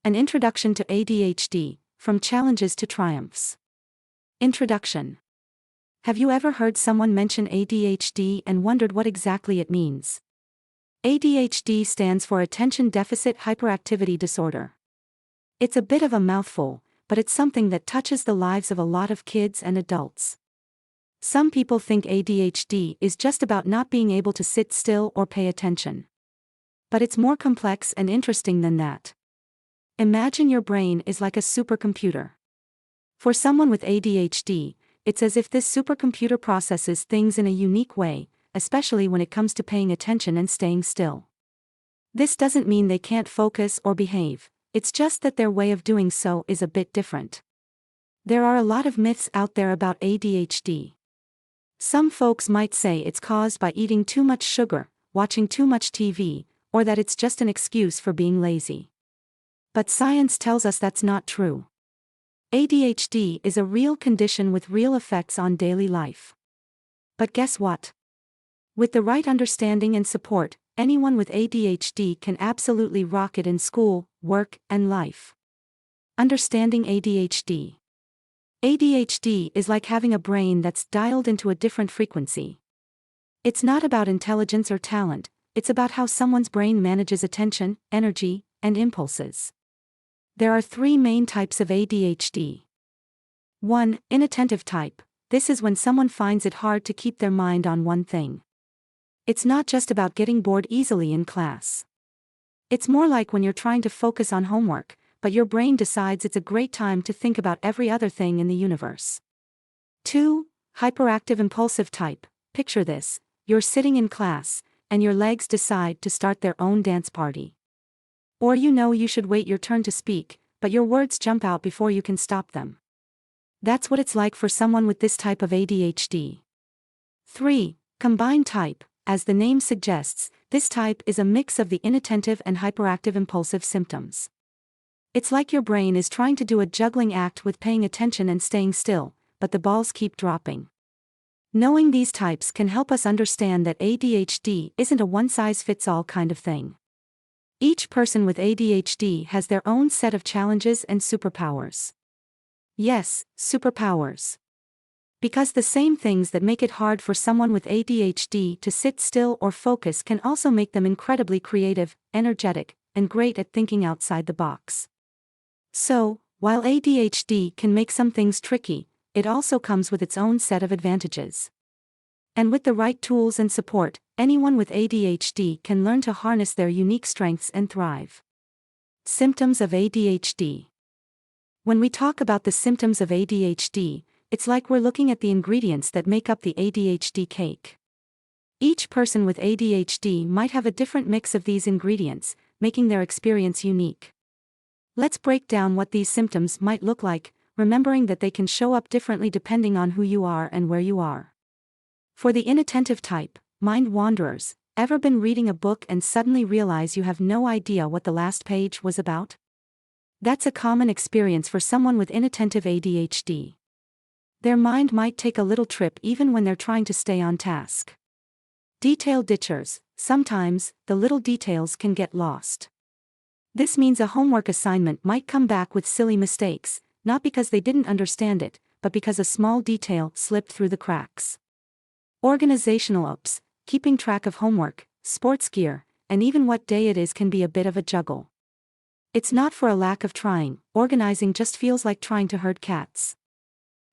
An Introduction to ADHD, From Challenges to Triumphs. Introduction. Have you ever heard someone mention ADHD and wondered what exactly it means? ADHD stands for Attention Deficit Hyperactivity Disorder. It's a bit of a mouthful, but it's something that touches the lives of a lot of kids and adults. Some people think ADHD is just about not being able to sit still or pay attention. But it's more complex and interesting than that. Imagine your brain is like a supercomputer. For someone with ADHD, it's as if this supercomputer processes things in a unique way, especially when it comes to paying attention and staying still. This doesn't mean they can't focus or behave, it's just that their way of doing so is a bit different. There are a lot of myths out there about ADHD. Some folks might say it's caused by eating too much sugar, watching too much TV, or that it's just an excuse for being lazy. But science tells us that's not true. ADHD is a real condition with real effects on daily life. But guess what? With the right understanding and support, anyone with ADHD can absolutely rock it in school, work, and life. Understanding ADHD. ADHD is like having a brain that's dialed into a different frequency. It's not about intelligence or talent, it's about how someone's brain manages attention, energy, and impulses. There are three main types of ADHD. 1. Inattentive type. This is when someone finds it hard to keep their mind on one thing. It's not just about getting bored easily in class. It's more like when you're trying to focus on homework, but your brain decides it's a great time to think about every other thing in the universe. 2. Hyperactive impulsive type. Picture this: you're sitting in class, and your legs decide to start their own dance party. Or you should wait your turn to speak, but your words jump out before you can stop them. That's what it's like for someone with this type of ADHD. 3. Combined type. As the name suggests, this type is a mix of the inattentive and hyperactive impulsive symptoms. It's like your brain is trying to do a juggling act with paying attention and staying still, but the balls keep dropping. Knowing these types can help us understand that ADHD isn't a one-size-fits-all kind of thing. Each person with ADHD has their own set of challenges and superpowers. Yes, superpowers. Because the same things that make it hard for someone with ADHD to sit still or focus can also make them incredibly creative, energetic, and great at thinking outside the box. So, while ADHD can make some things tricky, it also comes with its own set of advantages. And with the right tools and support, anyone with ADHD can learn to harness their unique strengths and thrive. Symptoms of ADHD. When we talk about the symptoms of ADHD, it's like we're looking at the ingredients that make up the ADHD cake. Each person with ADHD might have a different mix of these ingredients, making their experience unique. Let's break down what these symptoms might look like, remembering that they can show up differently depending on who you are and where you are. For the inattentive type, mind wanderers. Ever been reading a book and suddenly realize you have no idea what the last page was about? That's a common experience for someone with inattentive ADHD. Their mind might take a little trip even when they're trying to stay on task. Detail ditchers. Sometimes, the little details can get lost. This means a homework assignment might come back with silly mistakes, not because they didn't understand it, but because a small detail slipped through the cracks. Organizational ups. Keeping track of homework, sports gear, and even what day it is can be a bit of a juggle. It's not for a lack of trying, organizing just feels like trying to herd cats.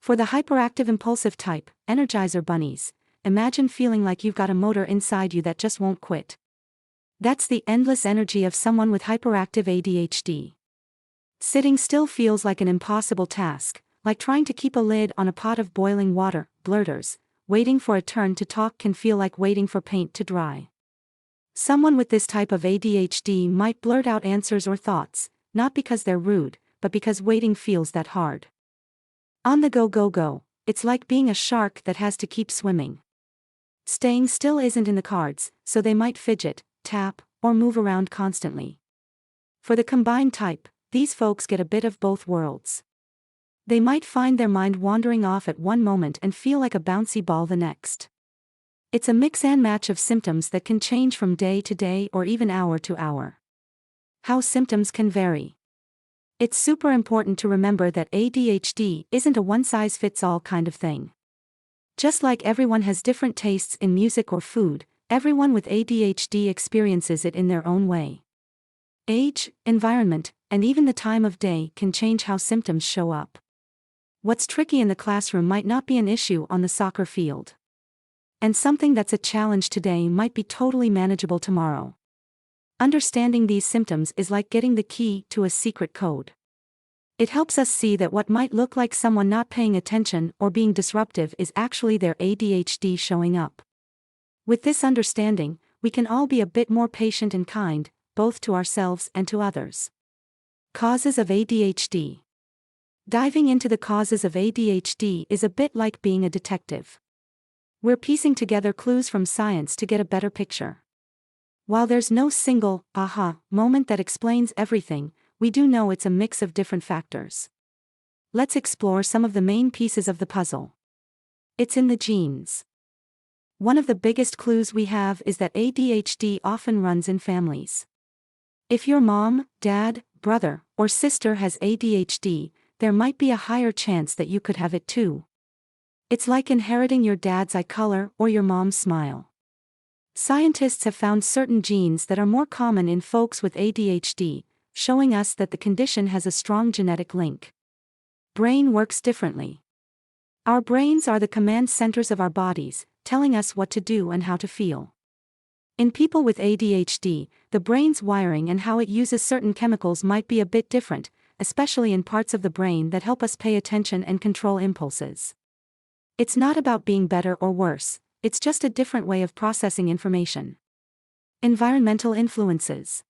For the hyperactive impulsive type, Energizer bunnies. Imagine feeling like you've got a motor inside you that just won't quit. That's the endless energy of someone with hyperactive ADHD. Sitting still feels like an impossible task, like trying to keep a lid on a pot of boiling water. Blurters. Waiting for a turn to talk can feel like waiting for paint to dry. Someone with this type of ADHD might blurt out answers or thoughts, not because they're rude, but because waiting feels that hard. On the go. It's like being a shark that has to keep swimming. Staying still isn't in the cards, so they might fidget, tap, or move around constantly. For the combined type, these folks get a bit of both worlds. They might find their mind wandering off at one moment and feel like a bouncy ball the next. It's a mix and match of symptoms that can change from day to day or even hour to hour. How symptoms can vary. It's super important to remember that ADHD isn't a one-size-fits-all kind of thing. Just like everyone has different tastes in music or food, everyone with ADHD experiences it in their own way. Age, environment, and even the time of day can change how symptoms show up. What's tricky in the classroom might not be an issue on the soccer field. And something that's a challenge today might be totally manageable tomorrow. Understanding these symptoms is like getting the key to a secret code. It helps us see that what might look like someone not paying attention or being disruptive is actually their ADHD showing up. With this understanding, we can all be a bit more patient and kind, both to ourselves and to others. Causes of ADHD. Diving into the causes of ADHD is a bit like being a detective. We're piecing together clues from science to get a better picture. While there's no single, aha, moment that explains everything, we do know it's a mix of different factors. Let's explore some of the main pieces of the puzzle. It's in the genes. One of the biggest clues we have is that ADHD often runs in families. If your mom, dad, brother, or sister has ADHD, there might be a higher chance that you could have it too. It's like inheriting your dad's eye color or your mom's smile. Scientists have found certain genes that are more common in folks with ADHD, showing us that the condition has a strong genetic link. Brain works differently. Our brains are the command centers of our bodies, telling us what to do and how to feel. In people with ADHD, the brain's wiring and how it uses certain chemicals might be a bit different, especially in parts of the brain that help us pay attention and control impulses. It's not about being better or worse, it's just a different way of processing information. Environmental influences.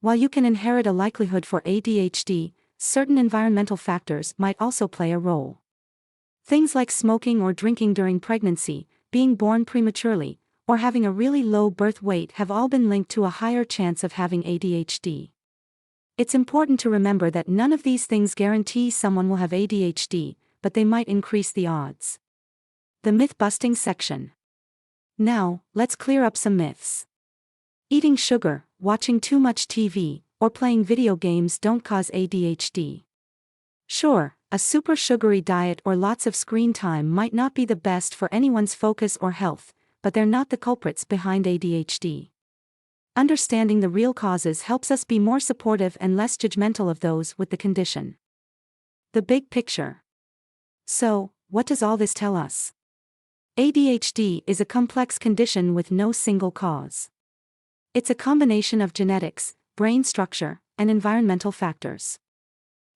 While you can inherit a likelihood for ADHD, certain environmental factors might also play a role. Things like smoking or drinking during pregnancy, being born prematurely, or having a really low birth weight have all been linked to a higher chance of having ADHD. It's important to remember that none of these things guarantee someone will have ADHD, but they might increase the odds. The myth-busting section. Now, let's clear up some myths. Eating sugar, watching too much TV, or playing video games don't cause ADHD. Sure, a super sugary diet or lots of screen time might not be the best for anyone's focus or health, but they're not the culprits behind ADHD. Understanding the real causes helps us be more supportive and less judgmental of those with the condition. The big picture. So, what does all this tell us? ADHD is a complex condition with no single cause. It's a combination of genetics, brain structure, and environmental factors.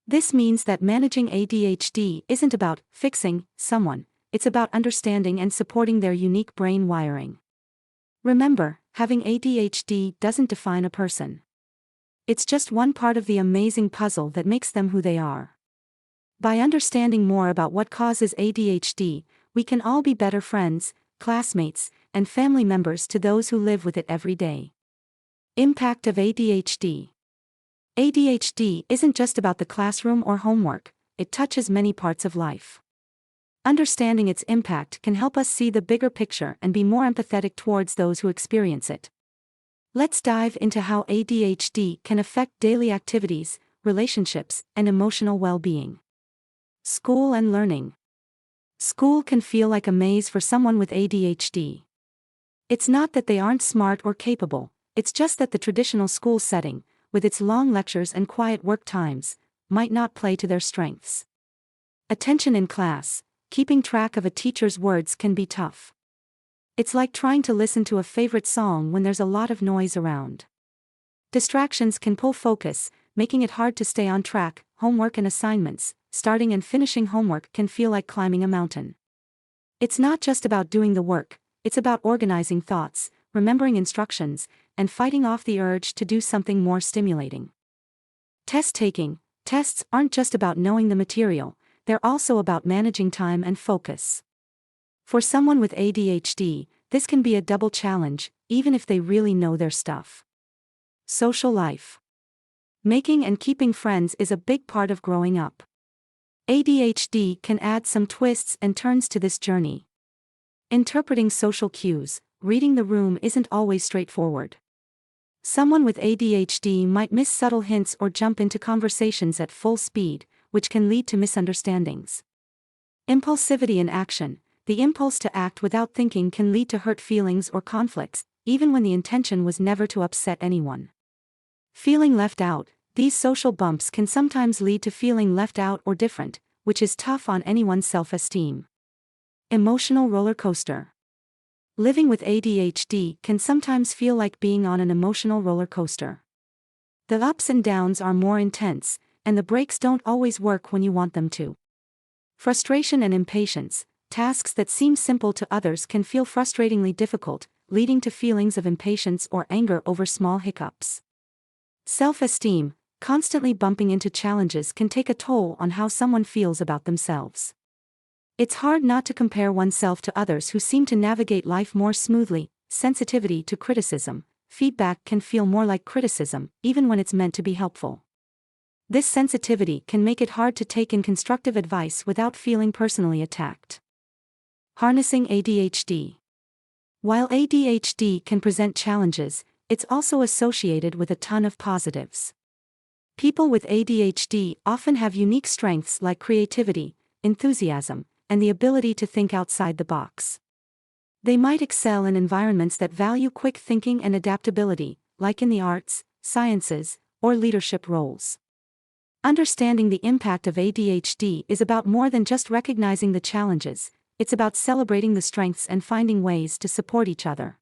This means that managing ADHD isn't about fixing someone, it's about understanding and supporting their unique brain wiring. Remember, having ADHD doesn't define a person. It's just one part of the amazing puzzle that makes them who they are. By understanding more about what causes ADHD, we can all be better friends, classmates, and family members to those who live with it every day. Impact of ADHD. ADHD isn't just about the classroom or homework, it touches many parts of life. Understanding its impact can help us see the bigger picture and be more empathetic towards those who experience it. Let's dive into how ADHD can affect daily activities, relationships, and emotional well-being. School and learning. School can feel like a maze for someone with ADHD. It's not that they aren't smart or capable, it's just that the traditional school setting, with its long lectures and quiet work times, might not play to their strengths. Attention in class, keeping track of a teacher's words can be tough. It's like trying to listen to a favorite song when there's a lot of noise around. Distractions can pull focus, making it hard to stay on track. Homework and assignments, starting and finishing homework can feel like climbing a mountain. It's not just about doing the work, it's about organizing thoughts, remembering instructions, and fighting off the urge to do something more stimulating. Test taking. Tests aren't just about knowing the material, they're also about managing time and focus. For someone with ADHD, this can be a double challenge, even if they really know their stuff. Social life. Making and keeping friends is a big part of growing up. ADHD can add some twists and turns to this journey. Interpreting social cues, reading the room isn't always straightforward. Someone with ADHD might miss subtle hints or jump into conversations at full speed, which can lead to misunderstandings. Impulsivity in action. The impulse to act without thinking can lead to hurt feelings or conflicts, even when the intention was never to upset anyone. Feeling left out. These social bumps can sometimes lead to feeling left out or different, which is tough on anyone's self-esteem. Emotional roller coaster. Living with ADHD can sometimes feel like being on an emotional roller coaster. The ups and downs are more intense, and the brakes don't always work when you want them to. Frustration and impatience. Tasks that seem simple to others can feel frustratingly difficult, leading to feelings of impatience or anger over small hiccups. Self-esteem. Constantly bumping into challenges can take a toll on how someone feels about themselves. It's hard not to compare oneself to others who seem to navigate life more smoothly. Sensitivity to criticism. Feedback can feel more like criticism, even when it's meant to be helpful. This sensitivity can make it hard to take in constructive advice without feeling personally attacked. Harnessing ADHD. While ADHD can present challenges, it's also associated with a ton of positives. People with ADHD often have unique strengths like creativity, enthusiasm, and the ability to think outside the box. They might excel in environments that value quick thinking and adaptability, like in the arts, sciences, or leadership roles. Understanding the impact of ADHD is about more than just recognizing the challenges, it's about celebrating the strengths and finding ways to support each other.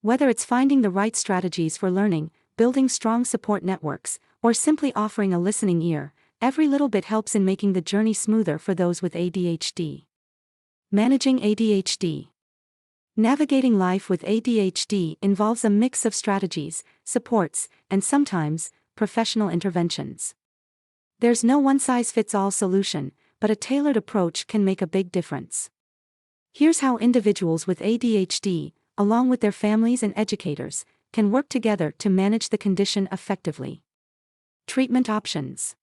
Whether it's finding the right strategies for learning, building strong support networks, or simply offering a listening ear, every little bit helps in making the journey smoother for those with ADHD. Managing ADHD. Navigating life with ADHD involves a mix of strategies, supports, and sometimes, professional interventions. There's no one-size-fits-all solution, but a tailored approach can make a big difference. Here's how individuals with ADHD, along with their families and educators, can work together to manage the condition effectively. Treatment options.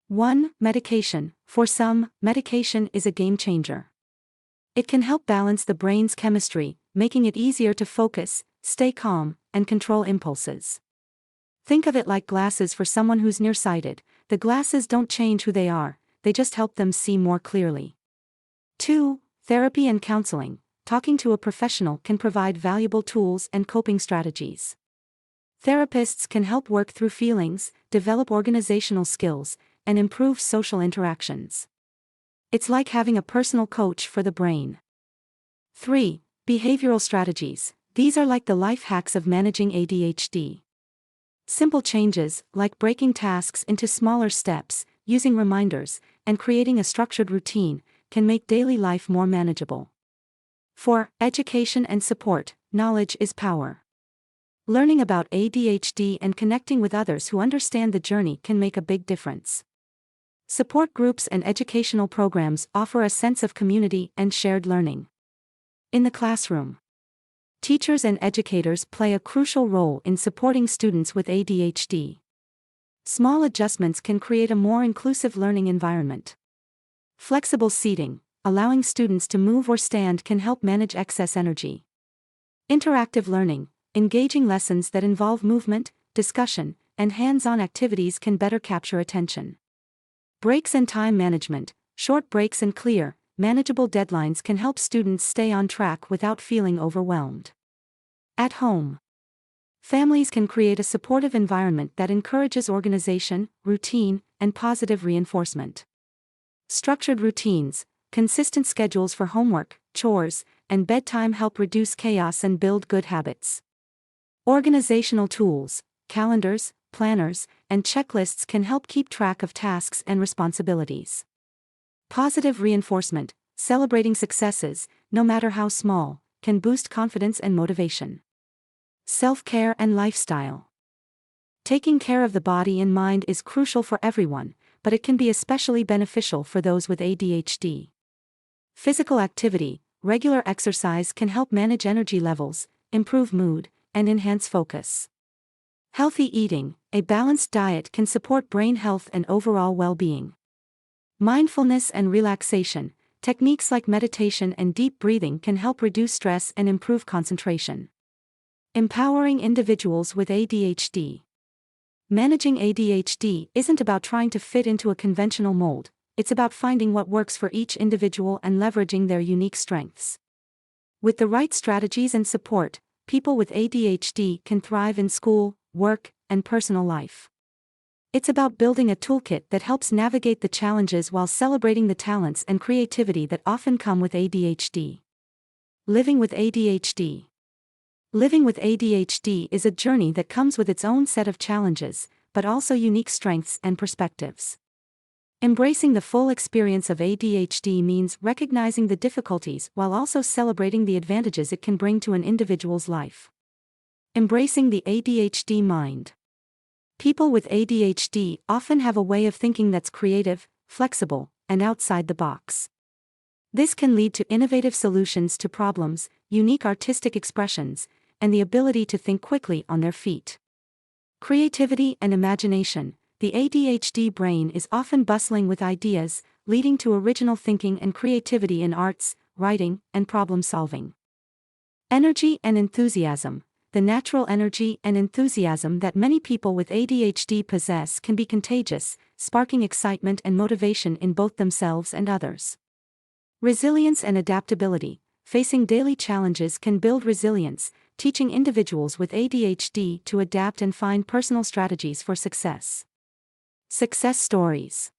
1. Medication. For some, medication is a game changer. It can help balance the brain's chemistry, making it easier to focus, stay calm, and control impulses. Think of it like glasses for someone who's nearsighted. The glasses don't change who they are, they just help them see more clearly. 2. Therapy and counseling. Talking to a professional can provide valuable tools and coping strategies. Therapists can help work through feelings, develop organizational skills, and improve social interactions. It's like having a personal coach for the brain. 3. Behavioral strategies. These are like the life hacks of managing ADHD. Simple changes, like breaking tasks into smaller steps, using reminders, and creating a structured routine, can make daily life more manageable. 4. Education and support. Knowledge is power. Learning about ADHD and connecting with others who understand the journey can make a big difference. Support groups and educational programs offer a sense of community and shared learning. In the classroom, teachers and educators play a crucial role in supporting students with ADHD. Small adjustments can create a more inclusive learning environment. Flexible seating, allowing students to move or stand, can help manage excess energy. Interactive learning, engaging lessons that involve movement, discussion, and hands-on activities can better capture attention. Breaks and time management. Short breaks and clear, manageable deadlines can help students stay on track without feeling overwhelmed. At home, families can create a supportive environment that encourages organization, routine, and positive reinforcement. Structured routines, consistent schedules for homework, chores, and bedtime help reduce chaos and build good habits. Organizational tools, calendars, planners, and checklists can help keep track of tasks and responsibilities. Positive reinforcement, celebrating successes, no matter how small, can boost confidence and motivation. Self-care and lifestyle. Taking care of the body and mind is crucial for everyone, but it can be especially beneficial for those with ADHD. Physical activity, regular exercise can help manage energy levels, improve mood, and enhance focus. Healthy eating, a balanced diet can support brain health and overall well-being. Mindfulness and relaxation, techniques like meditation and deep breathing can help reduce stress and improve concentration. Empowering individuals with ADHD. Managing ADHD isn't about trying to fit into a conventional mold, it's about finding what works for each individual and leveraging their unique strengths. With the right strategies and support, people with ADHD can thrive in school, work, and personal life. It's about building a toolkit that helps navigate the challenges while celebrating the talents and creativity that often come with ADHD. Living with ADHD. Living with ADHD is a journey that comes with its own set of challenges, but also unique strengths and perspectives. Embracing the full experience of ADHD means recognizing the difficulties while also celebrating the advantages it can bring to an individual's life. Embracing the ADHD mind. People with ADHD often have a way of thinking that's creative, flexible, and outside the box. This can lead to innovative solutions to problems, unique artistic expressions, and the ability to think quickly on their feet. Creativity and imagination. The ADHD brain is often bustling with ideas, leading to original thinking and creativity in arts, writing, and problem solving. Energy and enthusiasm. The natural energy and enthusiasm that many people with ADHD possess can be contagious, sparking excitement and motivation in both themselves and others. Resilience and adaptability. Facing daily challenges can build resilience, teaching individuals with ADHD to adapt and find personal strategies for success. Success stories.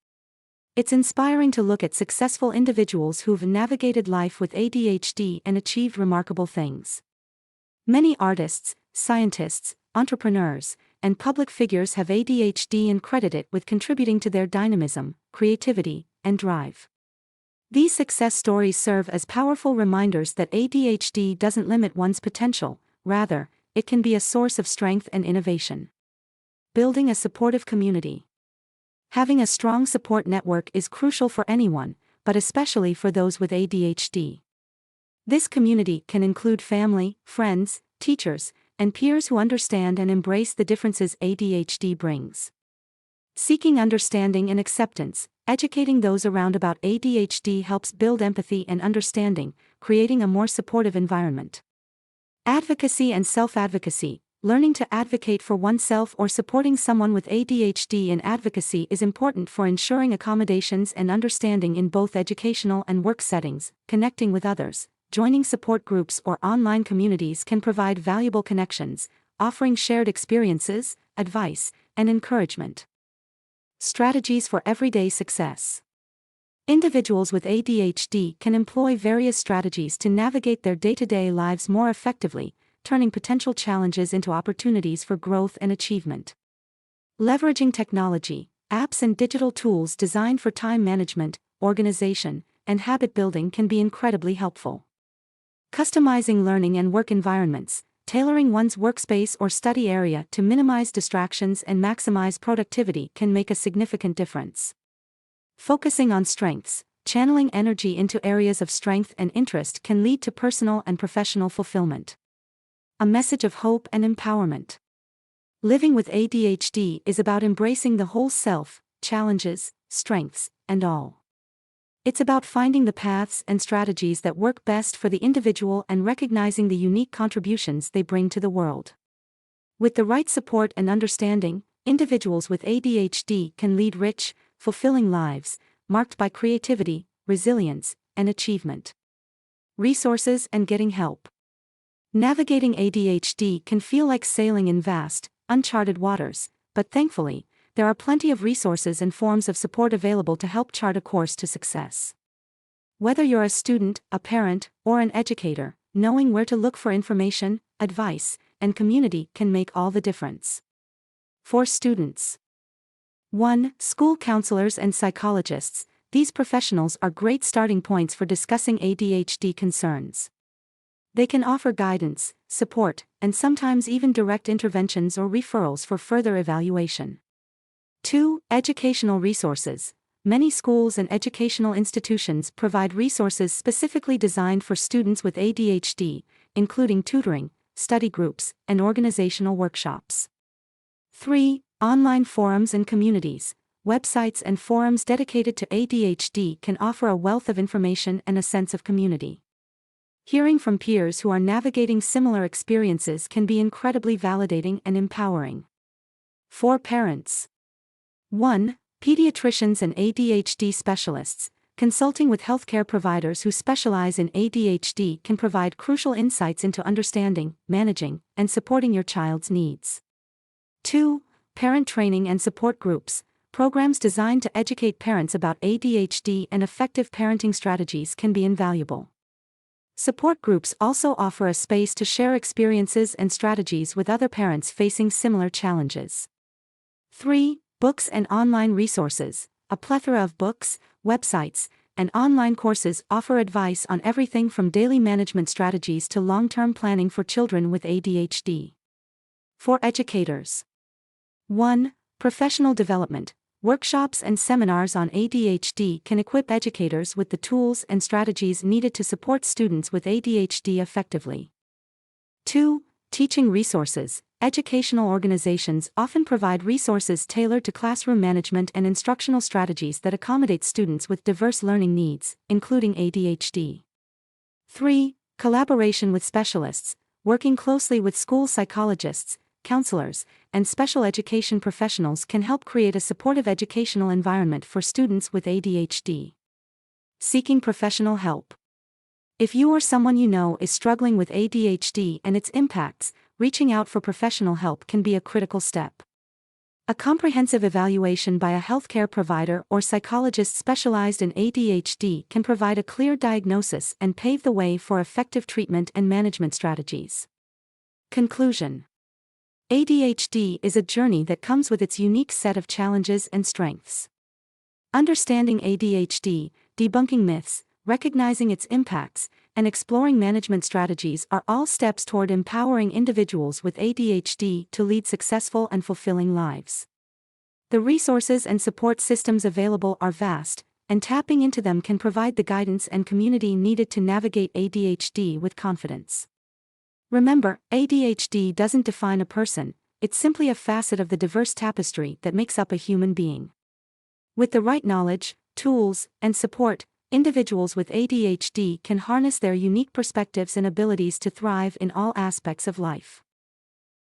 It's inspiring to look at successful individuals who've navigated life with ADHD and achieved remarkable things. Many artists, scientists, entrepreneurs, and public figures have ADHD and credit it with contributing to their dynamism, creativity, and drive. These success stories serve as powerful reminders that ADHD doesn't limit one's potential, rather, it can be a source of strength and innovation. Building a supportive community. Having a strong support network is crucial for anyone, but especially for those with ADHD. This community can include family, friends, teachers, and peers who understand and embrace the differences ADHD brings. Seeking understanding and acceptance. Educating those around about ADHD helps build empathy and understanding, creating a more supportive environment. Advocacy and self-advocacy. Learning to advocate for oneself or supporting someone with ADHD in advocacy is important for ensuring accommodations and understanding in both educational and work settings. Connecting with others. Joining support groups or online communities can provide valuable connections, offering shared experiences, advice, and encouragement. Strategies for everyday success. Individuals with ADHD can employ various strategies to navigate their day-to-day lives more effectively, turning potential challenges into opportunities for growth and achievement. Leveraging technology, apps and digital tools designed for time management, organization, and habit building can be incredibly helpful. Customizing learning and work environments. Tailoring one's workspace or study area to minimize distractions and maximize productivity can make a significant difference. Focusing on strengths. Channeling energy into areas of strength and interest can lead to personal and professional fulfillment. A message of hope and empowerment. Living with ADHD is about embracing the whole self, challenges, strengths, and all. It's about finding the paths and strategies that work best for the individual and recognizing the unique contributions they bring to the world. With the right support and understanding, individuals with ADHD can lead rich, fulfilling lives, marked by creativity, resilience, and achievement. Resources and getting help. Navigating ADHD can feel like sailing in vast, uncharted waters, but thankfully, there are plenty of resources and forms of support available to help chart a course to success. Whether you're a student, a parent, or an educator, knowing where to look for information, advice, and community can make all the difference. For students. 1. School counselors and psychologists. These professionals are great starting points for discussing ADHD concerns. They can offer guidance, support, and sometimes even direct interventions or referrals for further evaluation. 2. Educational resources. Many schools and educational institutions provide resources specifically designed for students with ADHD, including tutoring, study groups, and organizational workshops. 3. Online forums and communities. Websites and forums dedicated to ADHD can offer a wealth of information and a sense of community. Hearing from peers who are navigating similar experiences can be incredibly validating and empowering. For parents. 1. Pediatricians and ADHD specialists. Consulting with healthcare providers who specialize in ADHD can provide crucial insights into understanding, managing, and supporting your child's needs. 2. Parent training and support groups. Programs designed to educate parents about ADHD and effective parenting strategies can be invaluable. Support groups also offer a space to share experiences and strategies with other parents facing similar challenges. 3. Books and online resources. A plethora of books, websites, and online courses offer advice on everything from daily management strategies to long-term planning for children with ADHD. For educators. 1. Professional development. Workshops and seminars on ADHD can equip educators with the tools and strategies needed to support students with ADHD effectively. 2. Teaching resources. Educational organizations often provide resources tailored to classroom management and instructional strategies that accommodate students with diverse learning needs, including ADHD. 3. Collaboration with specialists. Working closely with school psychologists, counselors, and special education professionals can help create a supportive educational environment for students with ADHD. Seeking professional help. If you or someone you know is struggling with ADHD and its impacts, reaching out for professional help can be a critical step. A comprehensive evaluation by a healthcare provider or psychologist specialized in ADHD can provide a clear diagnosis and pave the way for effective treatment and management strategies. Conclusion. ADHD is a journey that comes with its unique set of challenges and strengths. Understanding ADHD, debunking myths, recognizing its impacts, and exploring management strategies are all steps toward empowering individuals with ADHD to lead successful and fulfilling lives. The resources and support systems available are vast, and tapping into them can provide the guidance and community needed to navigate ADHD with confidence. Remember, ADHD doesn't define a person, it's simply a facet of the diverse tapestry that makes up a human being. With the right knowledge, tools, and support, individuals with ADHD can harness their unique perspectives and abilities to thrive in all aspects of life.